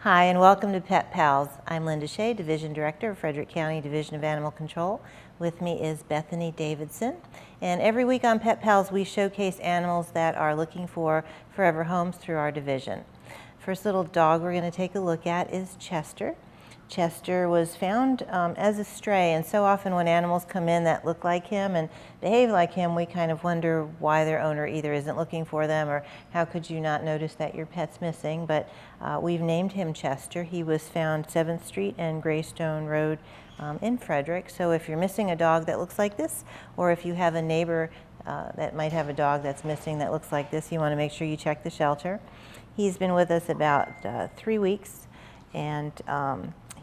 Hi, and welcome to Pet Pals. I'm Linda Shea, Division Director of Frederick County Division of Animal Control. With me is Bethany Davidson. And every week on Pet Pals, we showcase animals that are looking for forever homes through our division. First little dog we're going to take a look at is Chester. Chester was found as a stray, and so often when animals come in that look like him and behave like him, we kind of wonder why their owner either isn't looking for them or how could you not notice that your pet's missing. But we've named him Chester. He was found 7th Street and Greystone Road in Frederick. So if you're missing a dog that looks like this, or if you have a neighbor that might have a dog that's missing that looks like this, you want to make sure you check the shelter. He's been with us about 3 weeks, and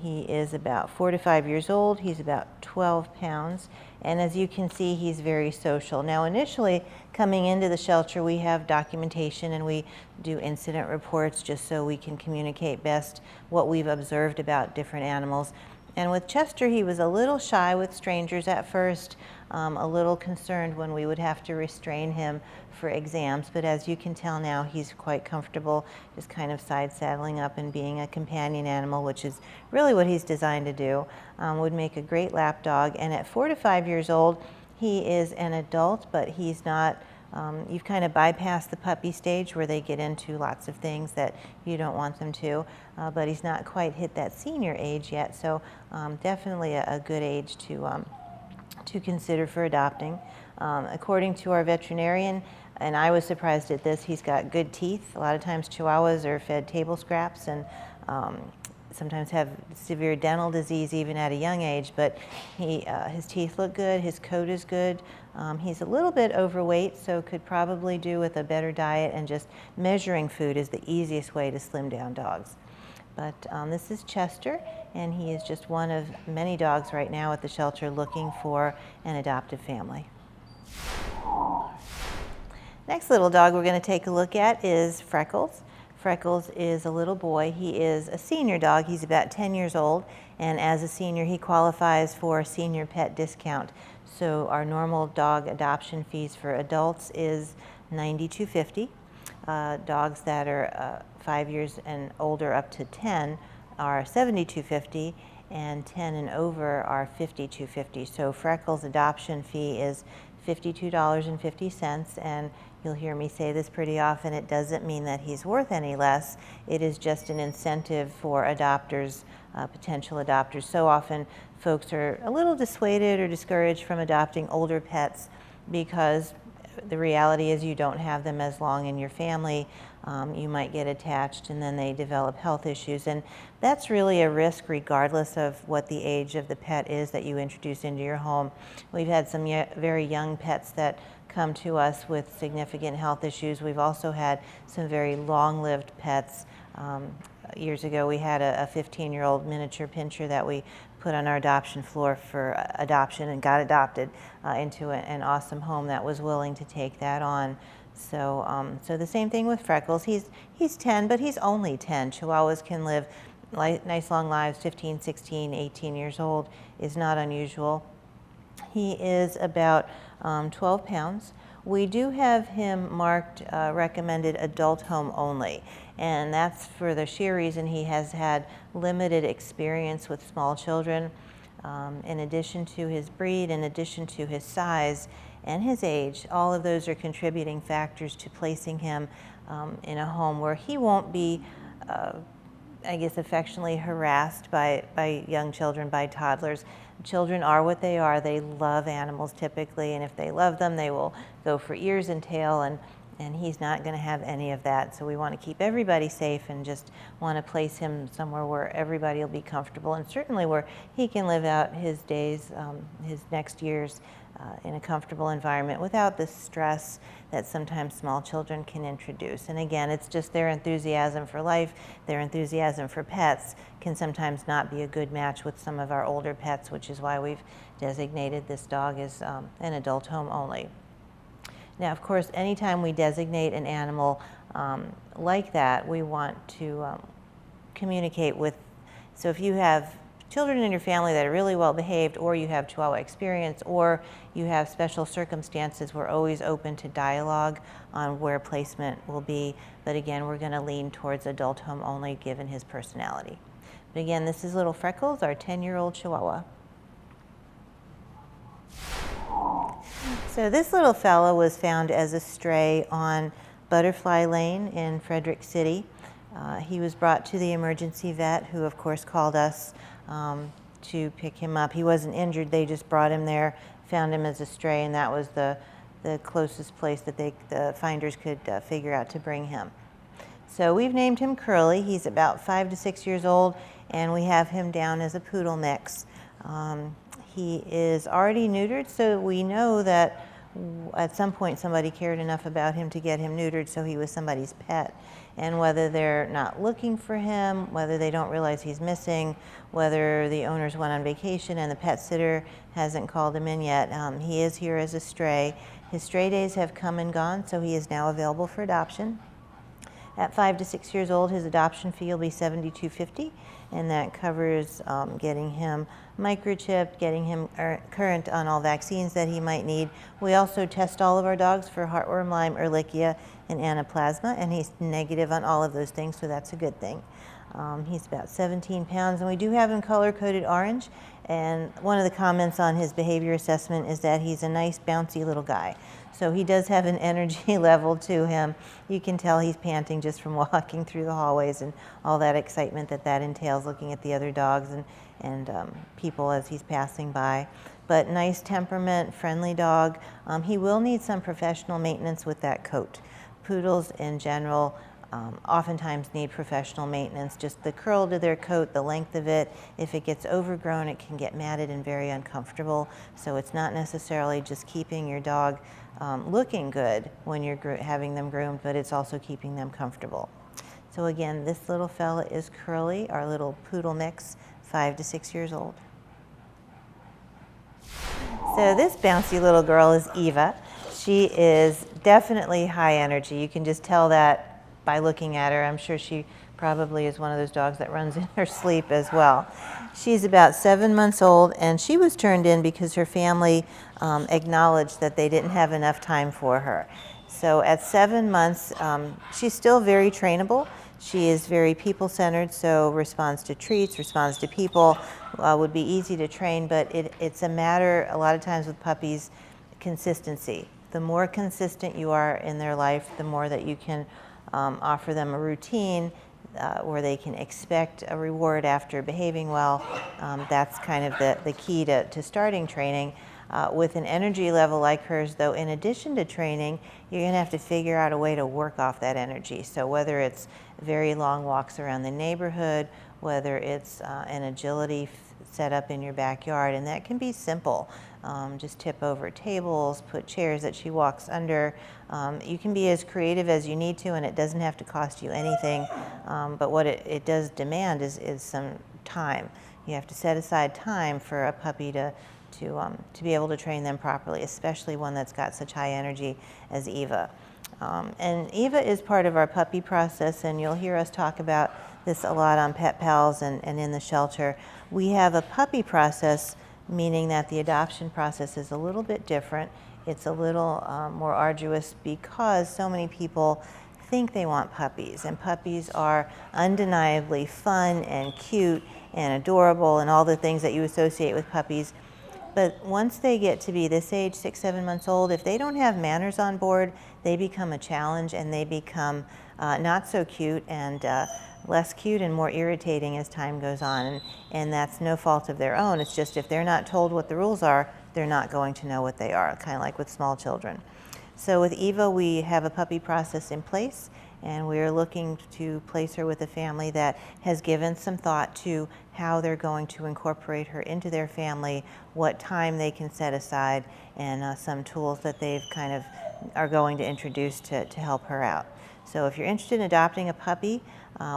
he is about 4 to 5 years old. He's about 12 pounds. And as you can see, he's very social. Now, initially, coming into the shelter, we have documentation and we do incident reports just so we can communicate best what we've observed about different animals. And with Chester, he was a little shy with strangers at first, a little concerned when we would have to restrain him for exams. But as you can tell now, he's quite comfortable just kind of side saddling up and being a companion animal, which is really what he's designed to do. Would make a great lap dog. And at 4 to 5 years old, he is an adult, but he's not you've kind of bypassed the puppy stage where they get into lots of things that you don't want them to, but he's not quite hit that senior age yet, so definitely a good age to consider for adopting. According to our veterinarian, and I was surprised at this, he's got good teeth. A lot of times Chihuahuas are fed table scraps and sometimes have severe dental disease even at a young age, but his teeth look good, his coat is good. He's a little bit overweight, so could probably do with a better diet, and just measuring food is the easiest way to slim down dogs. But this is Chester, and he is just one of many dogs right now at the shelter looking for an adoptive family. Next little dog we're going to take a look at is Freckles. Freckles is a little boy. He is a senior dog. He's about 10 years old, and as a senior he qualifies for a senior pet discount. So our normal dog adoption fees for adults is $92.50. Dogs that are 5 years and older up to 10 are $72.50, and 10 and over are $52.50. So Freckles' adoption fee is $52.50, and you'll hear me say this pretty often, it doesn't mean that he's worth any less. It is just an incentive for adopters, potential adopters. So often folks are a little dissuaded or discouraged from adopting older pets because the reality is you don't have them as long in your family. You might get attached and then they develop health issues, and that's really a risk regardless of what the age of the pet is that you introduce into your home. We've had some very young pets that come to us with significant health issues. We've also had some very long-lived pets. Years ago we had a 15-year-old miniature pinscher that we put on our adoption floor for adoption and got adopted into an awesome home that was willing to take that on. So, so the same thing with Freckles. He's 10, but he's only 10. Chihuahuas can live nice long lives. 15, 16, 18 years old is not unusual. He is about 12 pounds. We do have him marked recommended adult home only, and that's for the sheer reason he has had limited experience with small children. In addition to his breed, in addition to his size and his age, all of those are contributing factors to placing him in a home where he won't be I guess affectionately harassed by young children, by toddlers. Children are what they are. They love animals typically, and if they love them, they will go for ears and tail, and he's not going to have any of that. So we want to keep everybody safe and just want to place him somewhere where everybody will be comfortable, and certainly where he can live out his days, his next years in a comfortable environment without the stress that sometimes small children can introduce. And again, it's just their enthusiasm for life, their enthusiasm for pets can sometimes not be a good match with some of our older pets, which is why we've designated this dog as an adult home only. Now, of course, anytime we designate an animal like that, we want to communicate with, so if you have children in your family that are really well behaved, or you have Chihuahua experience, or you have special circumstances, we're always open to dialogue on where placement will be. But again, we're going to lean towards adult home only given his personality. But again, this is little Freckles, our 10-year-old Chihuahua. So this little fella was found as a stray on Butterfly Lane in Frederick City. He was brought to the emergency vet, who of course called us to pick him up. He wasn't injured, they just brought him there, found him as a stray, and that was the closest place that the finders could figure out to bring him. So we've named him Curly. He's about 5 to 6 years old, and we have him down as a poodle mix. He is already neutered, so we know that at some point somebody cared enough about him to get him neutered, so he was somebody's pet. And whether they're not looking for him, whether they don't realize he's missing, whether the owners went on vacation and the pet sitter hasn't called him in yet, he is here as a stray. His stray days have come and gone, so he is now available for adoption. At 5 to 6 years old, his adoption fee will be $72.50, and that covers getting him microchipped, getting him current on all vaccines that he might need. We also test all of our dogs for heartworm, Lyme, Ehrlichia, and anaplasma, and he's negative on all of those things, so that's a good thing. He's about 17 pounds, and we do have him color-coded orange. And one of the comments on his behavior assessment is that he's a nice, bouncy little guy. So he does have an energy level to him. You can tell he's panting just from walking through the hallways and all that excitement that entails, looking at the other dogs and people as he's passing by. But nice temperament, friendly dog. He will need some professional maintenance with that coat. Poodles in general oftentimes need professional maintenance. Just the curl to their coat, the length of it. If it gets overgrown, it can get matted and very uncomfortable. So it's not necessarily just keeping your dog looking good when you're having them groomed, but it's also keeping them comfortable. So again, this little fella is Curly, our little poodle mix, 5 to 6 years old. So this bouncy little girl is Eva. She is definitely high energy. You can just tell that by looking at her. I'm sure she probably is one of those dogs that runs in her sleep as well. She's about 7 months old, and she was turned in because her family acknowledged that they didn't have enough time for her. So at 7 months, she's still very trainable. She is very people-centered, so responds to treats, responds to people, would be easy to train, but it's a matter, a lot of times with puppies, consistency. The more consistent you are in their life, the more that you can offer them a routine where they can expect a reward after behaving well. That's kind of the key to starting training. With an energy level like hers, though, in addition to training, you're going to have to figure out a way to work off that energy. So whether it's very long walks around the neighborhood, whether it's an agility set up in your backyard, and that can be simple. Just tip over tables, put chairs that she walks under. You can be as creative as you need to, and it doesn't have to cost you anything. But what it does demand is some time. You have to set aside time for a puppy to be able to train them properly, especially one that's got such high energy as Eva. And Eva is part of our puppy process, and you'll hear us talk about this a lot on Pet Pals and in the shelter. We have a puppy process, meaning that the adoption process is a little bit different. It's a little more arduous because so many people think they want puppies, and puppies are undeniably fun and cute and adorable and all the things that you associate with puppies. But once they get to be this age, 6, 7 months old, if they don't have manners on board, they become a challenge, and they become not so cute and less cute and more irritating as time goes on. And that's no fault of their own. It's just if they're not told what the rules are, they're not going to know what they are, kind of like with small children. So with Eva, we have a puppy process in place, and we are looking to place her with a family that has given some thought to how they're going to incorporate her into their family, what time they can set aside, and some tools that they've kind of are going to introduce to help her out. So if you're interested in adopting a puppy,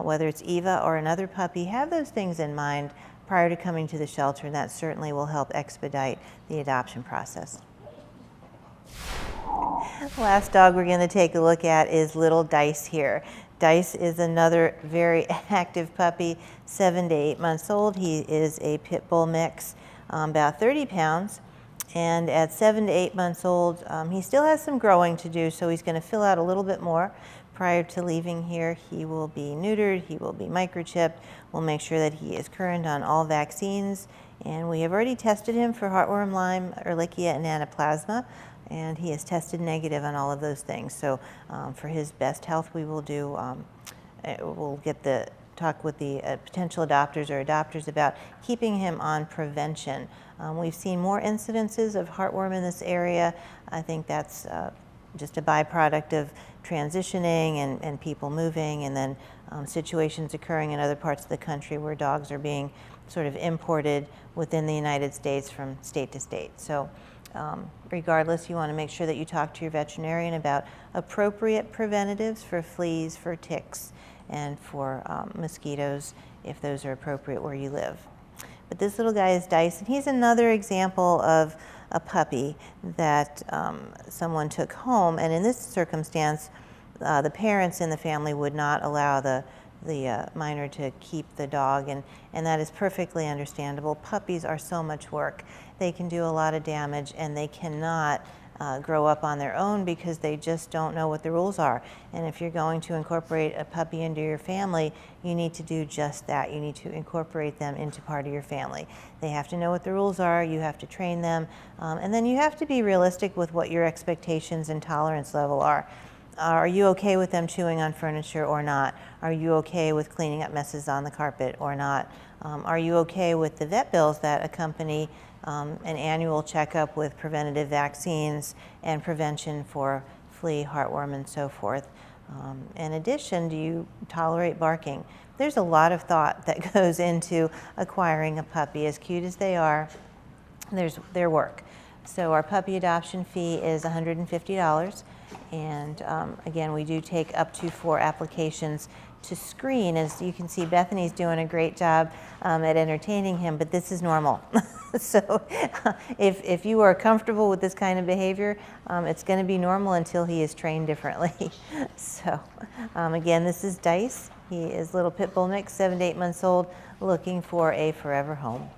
whether it's Eva or another puppy, have those things in mind prior to coming to the shelter, and that certainly will help expedite the adoption process. Last dog we're going to take a look at is little Dice here. Dice is another very active puppy, 7 to 8 months old. He is a pit bull mix, about 30 pounds. And at 7 to 8 months old, he still has some growing to do, so he's going to fill out a little bit more. Prior to leaving here, he will be neutered, he will be microchipped. We'll make sure that he is current on all vaccines. And we have already tested him for heartworm, Lyme, Ehrlichia, and Anaplasma. And he has tested negative on all of those things. So for his best health, we will do, we'll get talk with the potential adopters or adopters about keeping him on prevention. We've seen more incidences of heartworm in this area. I think that's just a byproduct of transitioning and people moving, and then situations occurring in other parts of the country where dogs are being sort of imported within the United States from state to state. So regardless, you want to make sure that you talk to your veterinarian about appropriate preventatives for fleas, for ticks, and for mosquitoes, if those are appropriate where you live. But this little guy is Dice, and he's another example of a puppy that someone took home, and in this circumstance, the parents in the family would not allow the minor to keep the dog, and that is perfectly understandable. Puppies are so much work. They can do a lot of damage, and they cannot grow up on their own because they just don't know what the rules are. And if you're going to incorporate a puppy into your family, you need to do just that. You need to incorporate them into part of your family. They have to know what the rules are, you have to train them, and then you have to be realistic with what your expectations and tolerance level are. Are you okay with them chewing on furniture or not? Are you okay with cleaning up messes on the carpet or not? Are you okay with the vet bills that accompany an annual checkup with preventative vaccines and prevention for flea, heartworm, and so forth? In addition, do you tolerate barking? There's a lot of thought that goes into acquiring a puppy. As cute as they are, there's their work. So our puppy adoption fee is $150. And again, we do take up to 4 applications to screen. As you can see, Bethany's doing a great job at entertaining him, but this is normal. So if you are comfortable with this kind of behavior, it's going to be normal until he is trained differently. So again, this is Dice. He is little pit bull mix, 7 to 8 months old, looking for a forever home.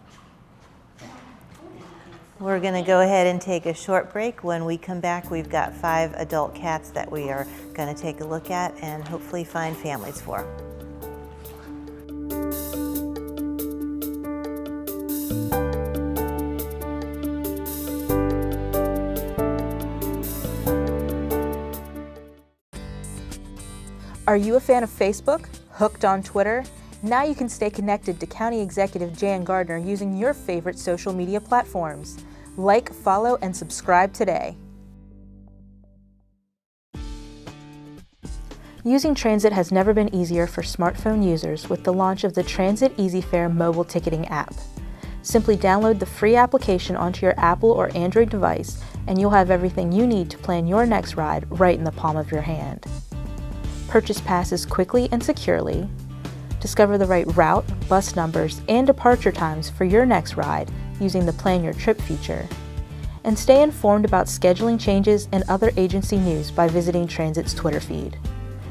We're going to go ahead and take a short break. When we come back, we've got 5 adult cats that we are going to take a look at and hopefully find families for. Are you a fan of Facebook? Hooked on Twitter? Now you can stay connected to County Executive Jan Gardner using your favorite social media platforms. Like, follow, and subscribe today. Using transit has never been easier for smartphone users with the launch of the Transit EasyFare mobile ticketing app. Simply download the free application onto your Apple or Android device, and you'll have everything you need to plan your next ride right in the palm of your hand. Purchase passes quickly and securely. Discover the right route, bus numbers, and departure times for your next ride using the Plan Your Trip feature. And stay informed about scheduling changes and other agency news by visiting Transit's Twitter feed.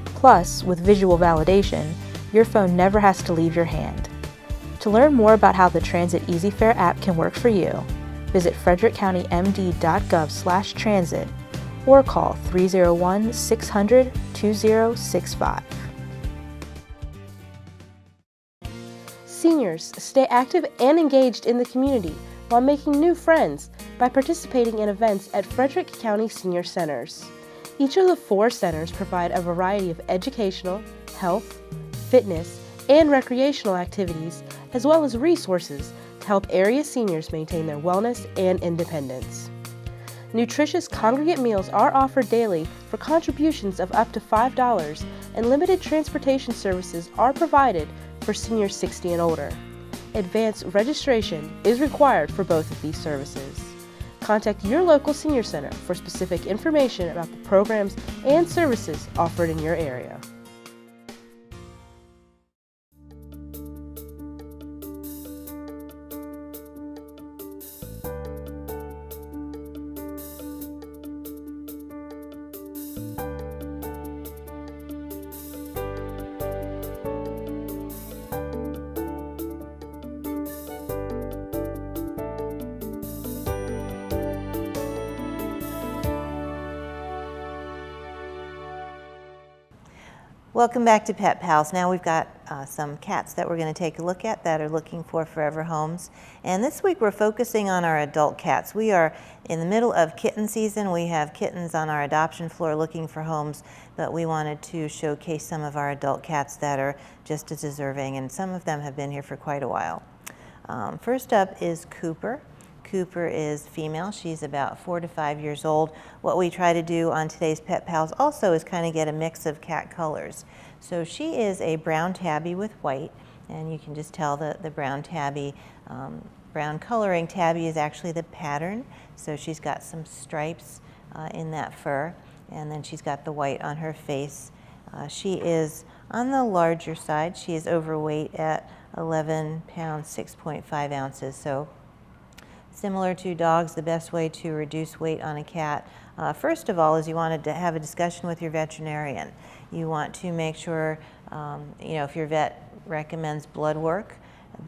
Plus, with visual validation, your phone never has to leave your hand. To learn more about how the Transit EasyFare app can work for you, visit frederickcountymd.gov/transit or call 301-600-2065. Seniors, stay active and engaged in the community while making new friends by participating in events at Frederick County Senior Centers. Each of the 4 centers provide a variety of educational, health, fitness, and recreational activities, as well as resources to help area seniors maintain their wellness and independence. Nutritious congregate meals are offered daily for contributions of up to $5, and limited transportation services are provided for seniors 60 and older. Advanced registration is required for both of these services. Contact your local senior center for specific information about the programs and services offered in your area. Welcome back to Pet Pals. Now we've got some cats that we're going to take a look at that are looking for forever homes. And this week we're focusing on our adult cats. We are in the middle of kitten season. We have kittens on our adoption floor looking for homes, but we wanted to showcase some of our adult cats that are just as deserving, and some of them have been here for quite a while. First up is Cooper. Cooper is female. She's about 4 to 5 years old. What we try to do on today's Pet Pals also is kind of get a mix of cat colors. So she is a brown tabby with white, and you can just tell the brown tabby, brown coloring. Tabby is actually the pattern, so she's got some stripes in that fur, and then she's got the white on her face. She is on the larger side. She is overweight at 11 pounds, 6.5 ounces. So similar to dogs, the best way to reduce weight on a cat, first of all, is you wanted to have a discussion with your veterinarian. You want to make sure, if your vet recommends blood work,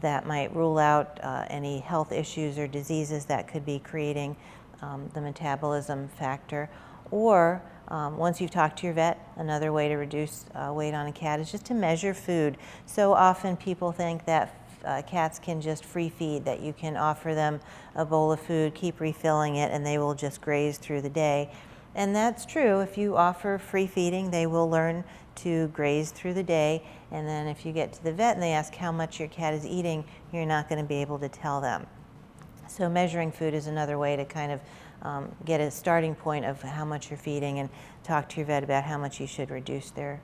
that might rule out any health issues or diseases that could be creating the metabolism factor. Or once you've talked to your vet, another way to reduce weight on a cat is just to measure food. So often people think that cats can just free feed, that you can offer them a bowl of food, keep refilling it, and they will just graze through the day. And that's true. If you offer free feeding, they will learn to graze through the day. And then if you get to the vet and they ask how much your cat is eating, you're not going to be able to tell them. So measuring food is another way to kind of get a starting point of how much you're feeding, and talk to your vet about how much you should reduce their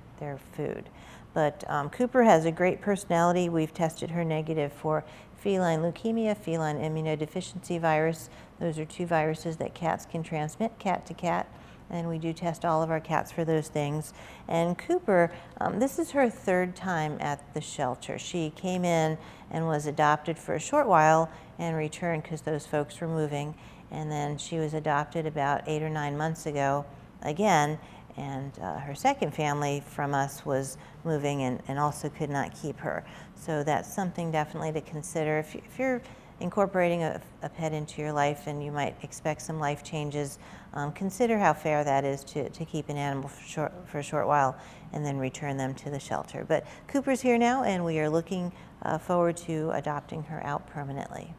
food. But Cooper has a great personality. We've tested her negative for feline leukemia, feline immunodeficiency virus. Those are 2 viruses that cats can transmit, cat to cat, and we do test all of our cats for those things. And Cooper, this is her 3rd time at the shelter. She came in and was adopted for a short while and returned because those folks were moving. And then she was adopted about 8 or 9 months ago again, and her second family from us was moving and also could not keep her. So that's something definitely to consider. If you're incorporating a pet into your life and you might expect some life changes, consider how fair that is to keep an animal for a short while and then return them to the shelter. But Cooper's here now, and we are looking forward to adopting her out permanently.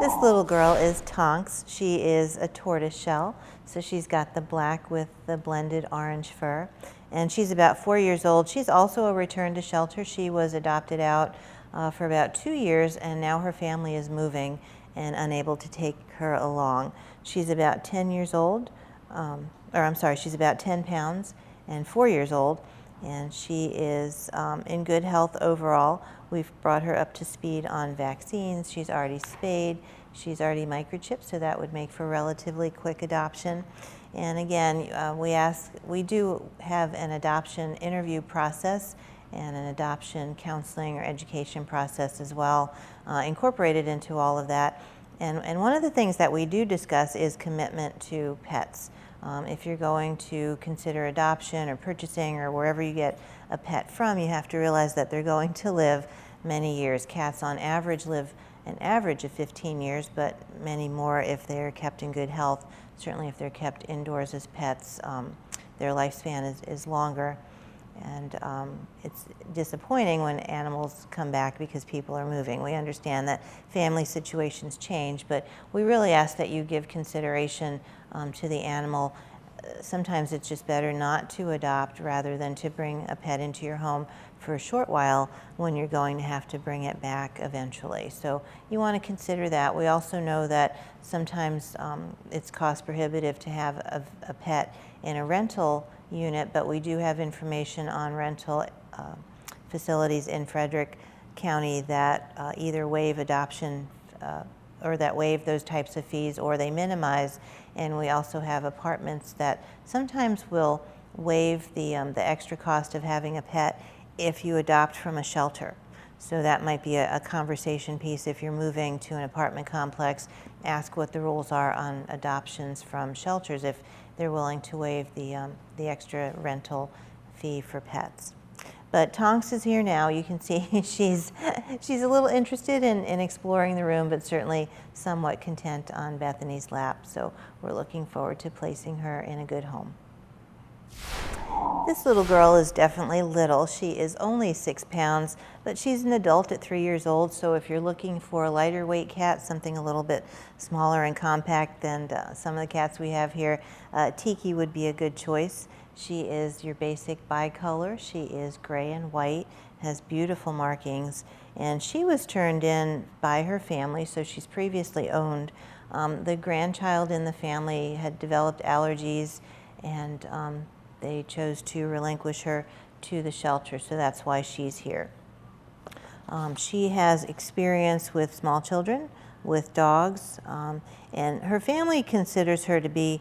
This little girl is Tonks. She is a tortoise shell, so she's got the black with the blended orange fur, and she's about 4 years old. She's also a return to shelter. She was adopted out for about 2 years, and now her family is moving and unable to take her along. She's about 10 years old, she's about 10 pounds and 4 years old, and she is in good health overall. We've brought her up to speed on vaccines. She's already spayed. She's already microchipped, so that would make for relatively quick adoption. And again, we do have an adoption interview process and an adoption counseling or education process as well, incorporated into all of that. And one of the things that we do discuss is commitment to pets. If you're going to consider adoption or purchasing or wherever you get a pet from, you have to realize that they're going to live many years. Cats on average live an average of 15 years, but many more if they're kept in good health. Certainly if they're kept indoors as pets, their lifespan is longer. And it's disappointing when animals come back because people are moving. We understand that family situations change, but we really ask that you give consideration to the animal. Sometimes it's just better not to adopt rather than to bring a pet into your home for a short while when you're going to have to bring it back eventually. So you want to consider that. We also know that sometimes it's cost prohibitive to have a pet in a rental unit, but we do have information on rental facilities in Frederick County that either waive adoption or that waive those types of fees, or they minimize. And we also have apartments that sometimes will waive the extra cost of having a pet if you adopt from a shelter. So that might be a conversation piece if you're moving to an apartment complex. Ask what the rules are on adoptions from shelters if they're willing to waive the extra rental fee for pets. But Tonks is here now. You can see she's a little interested in exploring the room, but certainly somewhat content on Bethany's lap. So we're looking forward to placing her in a good home. This little girl is definitely little. She is only 6 pounds, but she's an adult at 3 years old. So if you're looking for a lighter weight cat, something a little bit smaller and compact than some of the cats we have here, Tiki would be a good choice. She is your basic bicolor. She is gray and white, has beautiful markings, and she was turned in by her family, so she's previously owned. The grandchild in the family had developed allergies, and they chose to relinquish her to the shelter, so that's why she's here. She has experience with small children, with dogs, and her family considers her to be,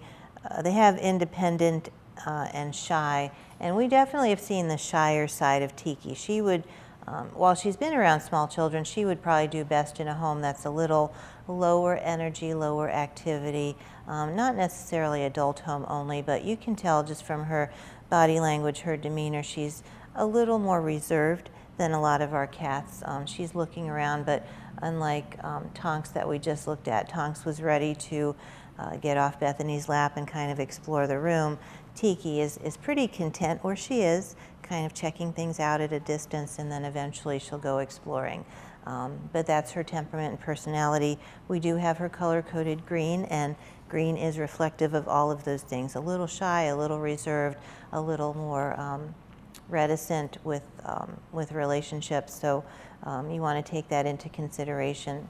they have independent and shy, and we definitely have seen the shyer side of Tiki. She would, while she's been around small children, she would probably do best in a home that's a little lower energy, lower activity, not necessarily adult home only, but you can tell just from her body language, her demeanor, she's a little more reserved than a lot of our cats. She's looking around, but unlike Tonks that we just looked at, Tonks was ready to get off Bethany's lap and kind of explore the room. Tiki is pretty content where she is, kind of checking things out at a distance, and then eventually she'll go exploring. But that's her temperament and personality. We do have her color-coded green, and green is reflective of all of those things. A little shy, a little reserved, a little more reticent with relationships. So you want to take that into consideration.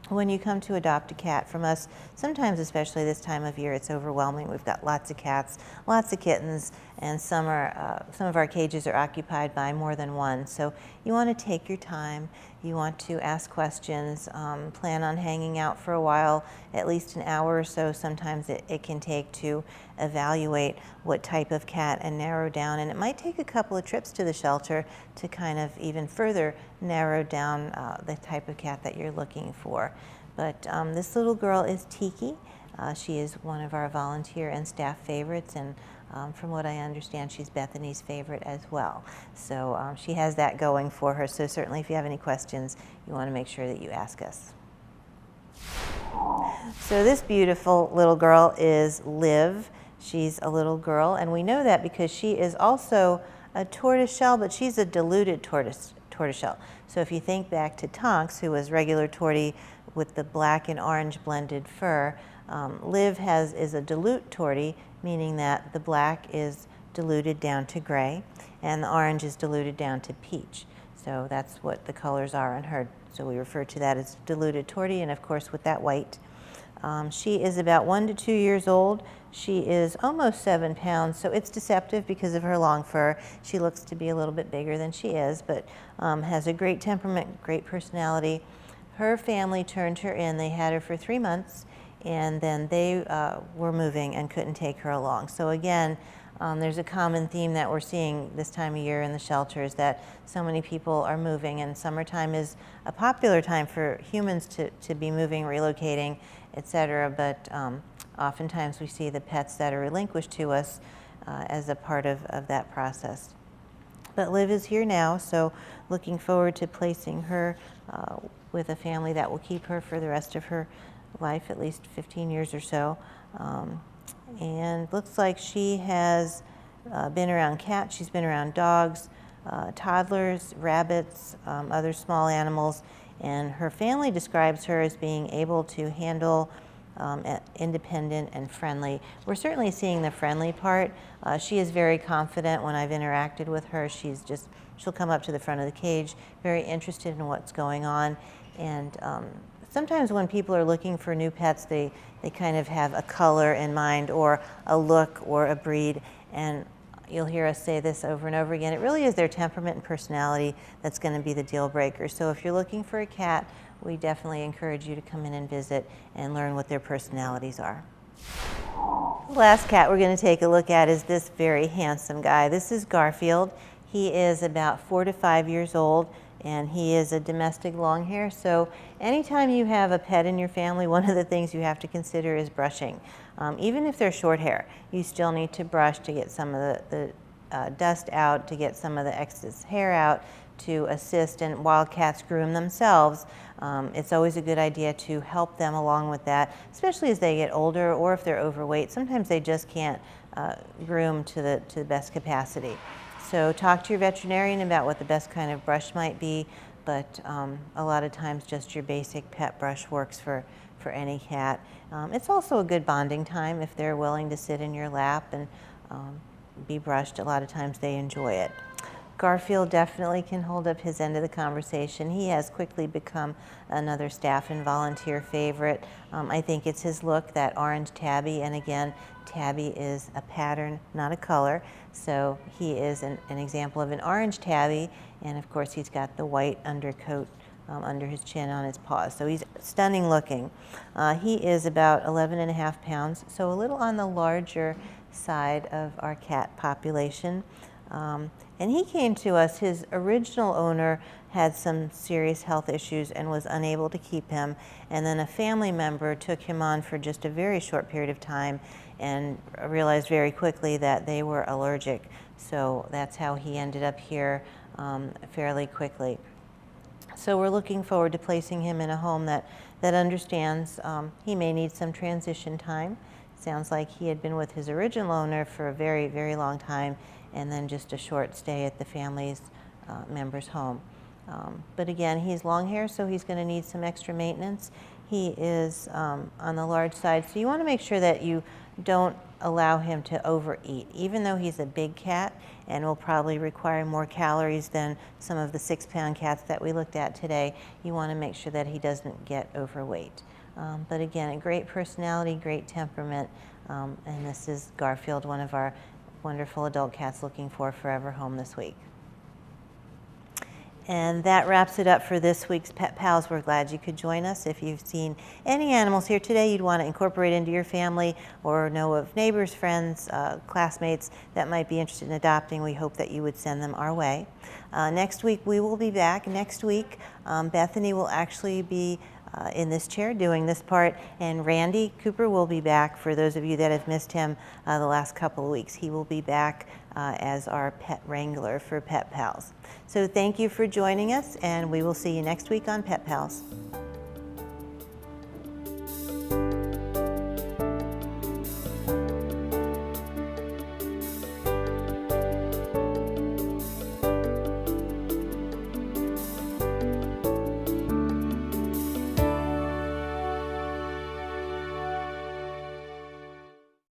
When you come to adopt a cat from us, sometimes, especially this time of year, it's overwhelming. We've got lots of cats, lots of kittens, and some of our cages are occupied by more than one. So you want to take your time. You want to ask questions, plan on hanging out for a while, at least an hour or so. Sometimes it can take to evaluate what type of cat and narrow down. And it might take a couple of trips to the shelter to kind of even further narrow down the type of cat that you're looking for. But this little girl is Tiki. She is one of our volunteer and staff favorites, and from what I understand, she's Bethany's favorite as well. So she has that going for her. So certainly if you have any questions, you want to make sure that you ask us. So this beautiful little girl is Liv. She's a little girl, and we know that because she is also a tortoiseshell, but she's a diluted tortoiseshell. So if you think back to Tonks, who was regular tortie with the black and orange blended fur, Liv is a dilute tortie, meaning that the black is diluted down to gray and the orange is diluted down to peach. So that's what the colors are on her. So we refer to that as diluted tortie, and of course with that white. She is about 1 to 2 years old. She is almost 7 pounds, so it's deceptive because of her long fur. She looks to be a little bit bigger than she is, but has a great temperament, great personality. Her family turned her in. They had her for 3 months, and then they were moving and couldn't take her along. So again, there's a common theme that we're seeing this time of year in the shelters, that so many people are moving, and summertime is a popular time for humans to be moving, relocating, etc. But oftentimes we see the pets that are relinquished to us as a part of that process. But Liv is here now, so looking forward to placing her with a family that will keep her for the rest of her life, at least 15 years or so. And looks like she has been around cats, she's been around dogs, toddlers, rabbits, other small animals, and her family describes her as being able to handle independent and friendly. We're certainly seeing the friendly part. She is very confident. When I've interacted with her, she'll come up to the front of the cage, very interested in what's going on. And sometimes when people are looking for new pets, they kind of have a color in mind or a look or a breed, and you'll hear us say this over and over again. It really is their temperament and personality that's going to be the deal breaker. So if you're looking for a cat, we definitely encourage you to come in and visit and learn what their personalities are. The last cat we're going to take a look at is this very handsome guy. This is Garfield. He is about 4 to 5 years old, and he is a domestic long hair. So anytime you have a pet in your family, one of the things you have to consider is brushing. Even if they're short hair, you still need to brush to get some of the dust out, to get some of the excess hair out, to assist. And while cats groom themselves, it's always a good idea to help them along with that, especially as they get older or if they're overweight. Sometimes they just can't groom to the best capacity. So talk to your veterinarian about what the best kind of brush might be, but a lot of times just your basic pet brush works for any cat. It's also a good bonding time if they're willing to sit in your lap and be brushed. A lot of times they enjoy it. Garfield definitely can hold up his end of the conversation. He has quickly become another staff and volunteer favorite. I think it's his look, that orange tabby, and again, tabby is a pattern, not a color. So he is an example of an orange tabby, and of course he's got the white undercoat under his chin on his paws. So he's stunning looking. He is about 11.5 pounds, so a little on the larger side of our cat population. And he came to us, his original owner had some serious health issues and was unable to keep him, and then a family member took him on for just a very short period of time and realized very quickly that they were allergic. So that's how he ended up here fairly quickly. So we're looking forward to placing him in a home that understands he may need some transition time. Sounds like he had been with his original owner for a very, very long time, and then just a short stay at the family's member's home. But again, he's long hair, so he's going to need some extra maintenance. He is on the large side, so you want to make sure that you don't allow him to overeat. Even though he's a big cat and will probably require more calories than some of the 6-pound cats that we looked at today, you want to make sure that he doesn't get overweight. But again, a great personality, great temperament, and this is Garfield, one of our wonderful adult cats looking for a forever home this week. And that wraps it up for this week's Pet Pals. We're glad you could join us. If you've seen any animals here today you'd want to incorporate into your family, or know of neighbors, friends, classmates that might be interested in adopting, we hope that you would send them our way. Next week we will be back. Next week Bethany will actually be in this chair doing this part, and Randy Cooper will be back. For those of you that have missed him the last couple of weeks, he will be back as our pet wrangler for Pet Pals. So thank you for joining us, and we will see you next week on Pet Pals.